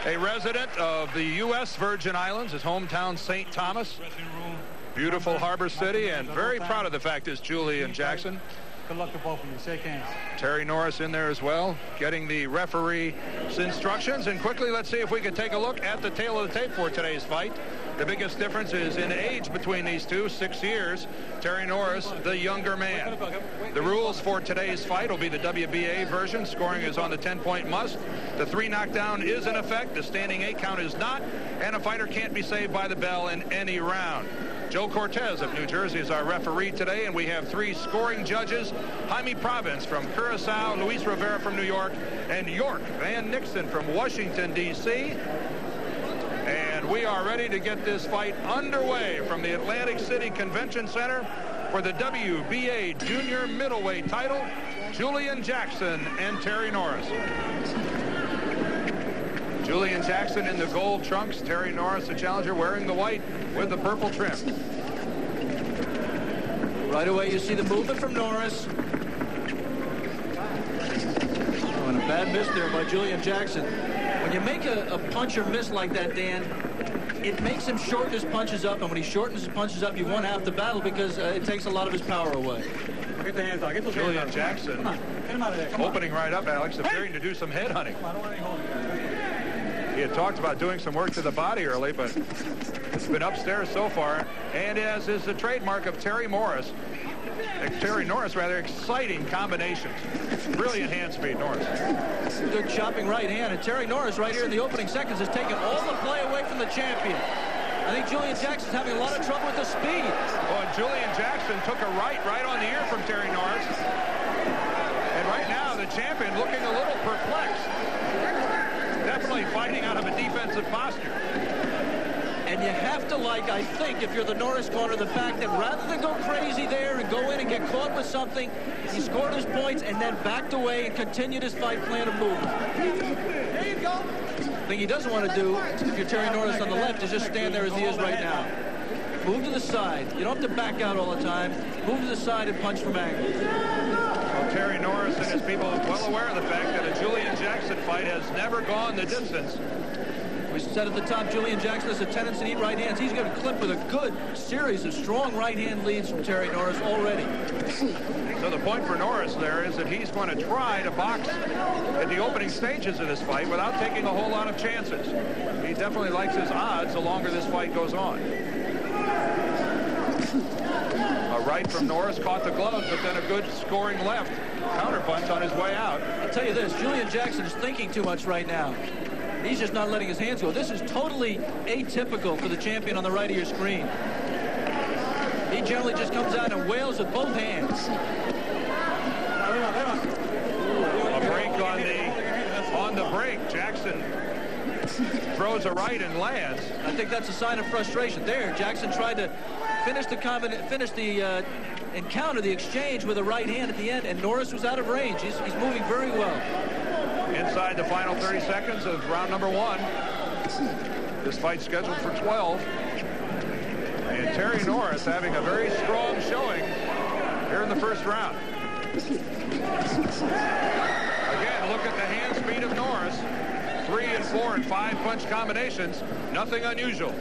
A resident of the U.S. Virgin Islands, his hometown St. Thomas. Beautiful harbor city, and very proud of the fact is Julian Jackson. Good luck to both of you. Shake hands. Terry Norris in there as well, getting the referee's instructions. And quickly, let's see if we can take a look at the tail of the tape for today's fight. The biggest difference is in age between these two, 6 years. Terry Norris, the younger man. The rules for today's fight will be the WBA version. Scoring is on the 10-point must. The 3 knockdown is in effect. The standing 8 count is not. And a fighter can't be saved by the bell in any round. Joe Cortez of New Jersey is our referee today, and we have 3 scoring judges. Jaime Province from Curacao, Luis Rivera from New York, and York Van Nixon from Washington, D.C. And we are ready to get this fight underway from the Atlantic City Convention Center for the WBA Junior Middleweight title, Julian Jackson and Terry Norris. Julian Jackson in the gold trunks, Terry Norris, the challenger, wearing the white with the purple trim. Right away, you see the movement from Norris. Oh, and a bad miss there by Julian Jackson. When you make a puncher miss like that, Dan, it makes him shorten his punches up, and when he shortens his punches up, you've won half the battle because it takes a lot of his power away. Get the hands out. Get those Julian hands out. Jackson Come on. Get him out of there. opening right up, Alex, appearing to do some head hunting. Come on, I don't want any holding. He had talked about doing some work to the body early, but it's been upstairs so far. And as is the trademark of Terry Norris, exciting combinations. Brilliant hand speed, Norris. Good chopping right hand, and Terry Norris right here in the opening seconds has taken all the play away from the champion. I think Julian Jackson's having a lot of trouble with the speed. Oh, and Julian Jackson took a right on the ear from Terry Norris. And right now, the champion looking a little perplexed. Definitely fighting out of a defensive posture. And you have to like, I think, if you're the Norris corner, the fact that rather than go crazy there and go in and get caught with something, he scored his points and then backed away and continued his fight plan of movement. There you go. The thing he doesn't want to do, if you're Terry Norris on the left, is just stand there as he is right now. Move to the side. You don't have to back out all the time. Move to the side and punch from angle. Well, Terry Norris and his people are well aware of the fact that a Julian Jackson fight has never gone the distance. We said at the top, Julian Jackson has a tendency to eat right hands. He's going to clip with a good series of strong right hand leads from Terry Norris already. So the point for Norris there is that he's going to try to box at the opening stages of this fight without taking a whole lot of chances. He definitely likes his odds the longer this fight goes on. A right from Norris caught the glove, but then a good scoring left counterpunch on his way out. I'll tell you this, Julian Jackson is thinking too much right now. He's just not letting his hands go. This is totally atypical for the champion on the right of your screen. He generally just comes out and wails with both hands. A break on the break. Jackson throws a right and lands. I think that's a sign of frustration. There, Jackson tried to finish the encounter, the exchange with a right hand at the end, and Norris was out of range. He's moving very well. Inside the final 30 seconds of round number 1. This fight's scheduled for 12. And Terry Norris having a very strong showing here in the first round. Again, look at the hand speed of Norris. 3 and 4 and 5 punch combinations. Nothing unusual.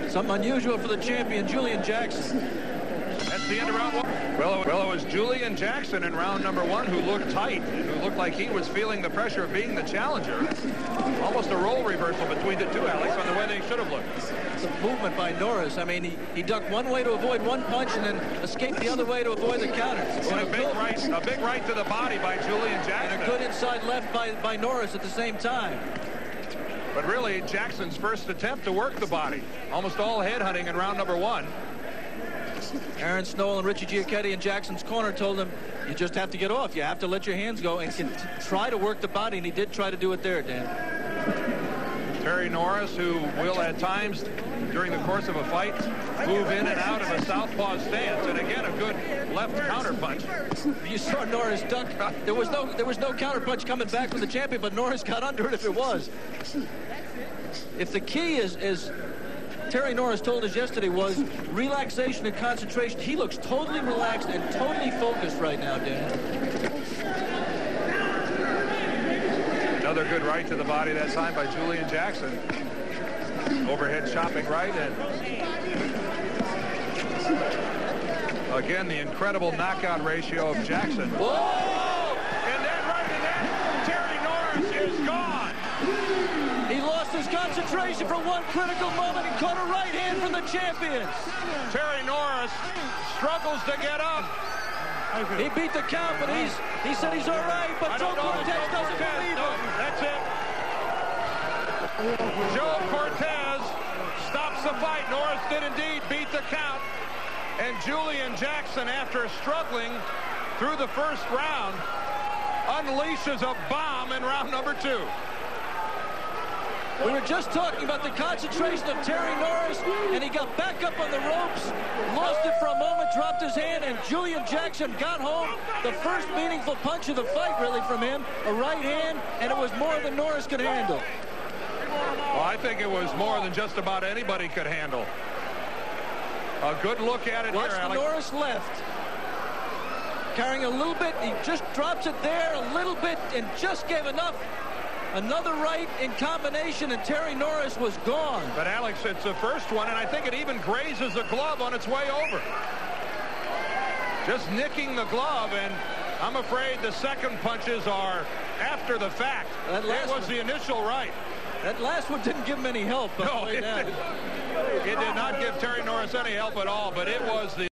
Something unusual for the champion, Julian Jackson. That's the end of round 1. Well, it was Julian Jackson in round number 1 who looked tight, who looked like he was feeling the pressure of being the challenger. Almost a role reversal between the two, Alex, on the way they should have looked. It's a movement by Norris. I mean, he ducked one way to avoid one punch and then escaped the other way to avoid the counter. And a big right to the body by Julian Jackson. And a good inside left by Norris at the same time. But really, Jackson's first attempt to work the body. Almost all head hunting in round number 1. Aaron Snowell and Richie Giacchetti in Jackson's corner told him, you just have to get off. You have to let your hands go and try to work the body, and he did try to do it there, Dan. Terry Norris, who will at times during the course of a fight move in and out of a southpaw stance, and again a good left counterpunch. You saw Norris duck. There was no counterpunch coming back from the champion, but Norris got under it if it was. If the key is Terry Norris told us yesterday was relaxation and concentration. He looks totally relaxed and totally focused right now, Dan. Another good right to the body that time by Julian Jackson. Overhead chopping right, and again the incredible knockout ratio of Jackson. Whoa! And then right in there, Terry Norris is gone. He lost his concentration for one critical moment and caught a right hand from the champions. Terry Norris struggles to get up. He beat the count, but he said he's all right, but Joe Cortez doesn't believe him. That's it. Joe Cortez stops the fight. Norris did indeed beat the count. And Julian Jackson, after struggling through the first round, unleashes a bomb in round number 2. We were just talking about the concentration of Terry Norris, and he got back up on the ropes, lost it for a moment, dropped his hand, and Julian Jackson got home the first meaningful punch of the fight, really, from him, a right hand, and it was more than Norris could handle. Well, I think it was more than just about anybody could handle. A good look at it Watch here, the Alex. Norris left. Carrying a little bit, he just drops it there a little bit and just gave enough. Another right in combination, and Terry Norris was gone. But Alex, it's the first one, and I think it even grazes the glove on its way over. Just nicking the glove, and I'm afraid the second punches are after the fact. That was the initial right. That last one didn't give him any help. No, it did not give Terry Norris any help at all, but it was the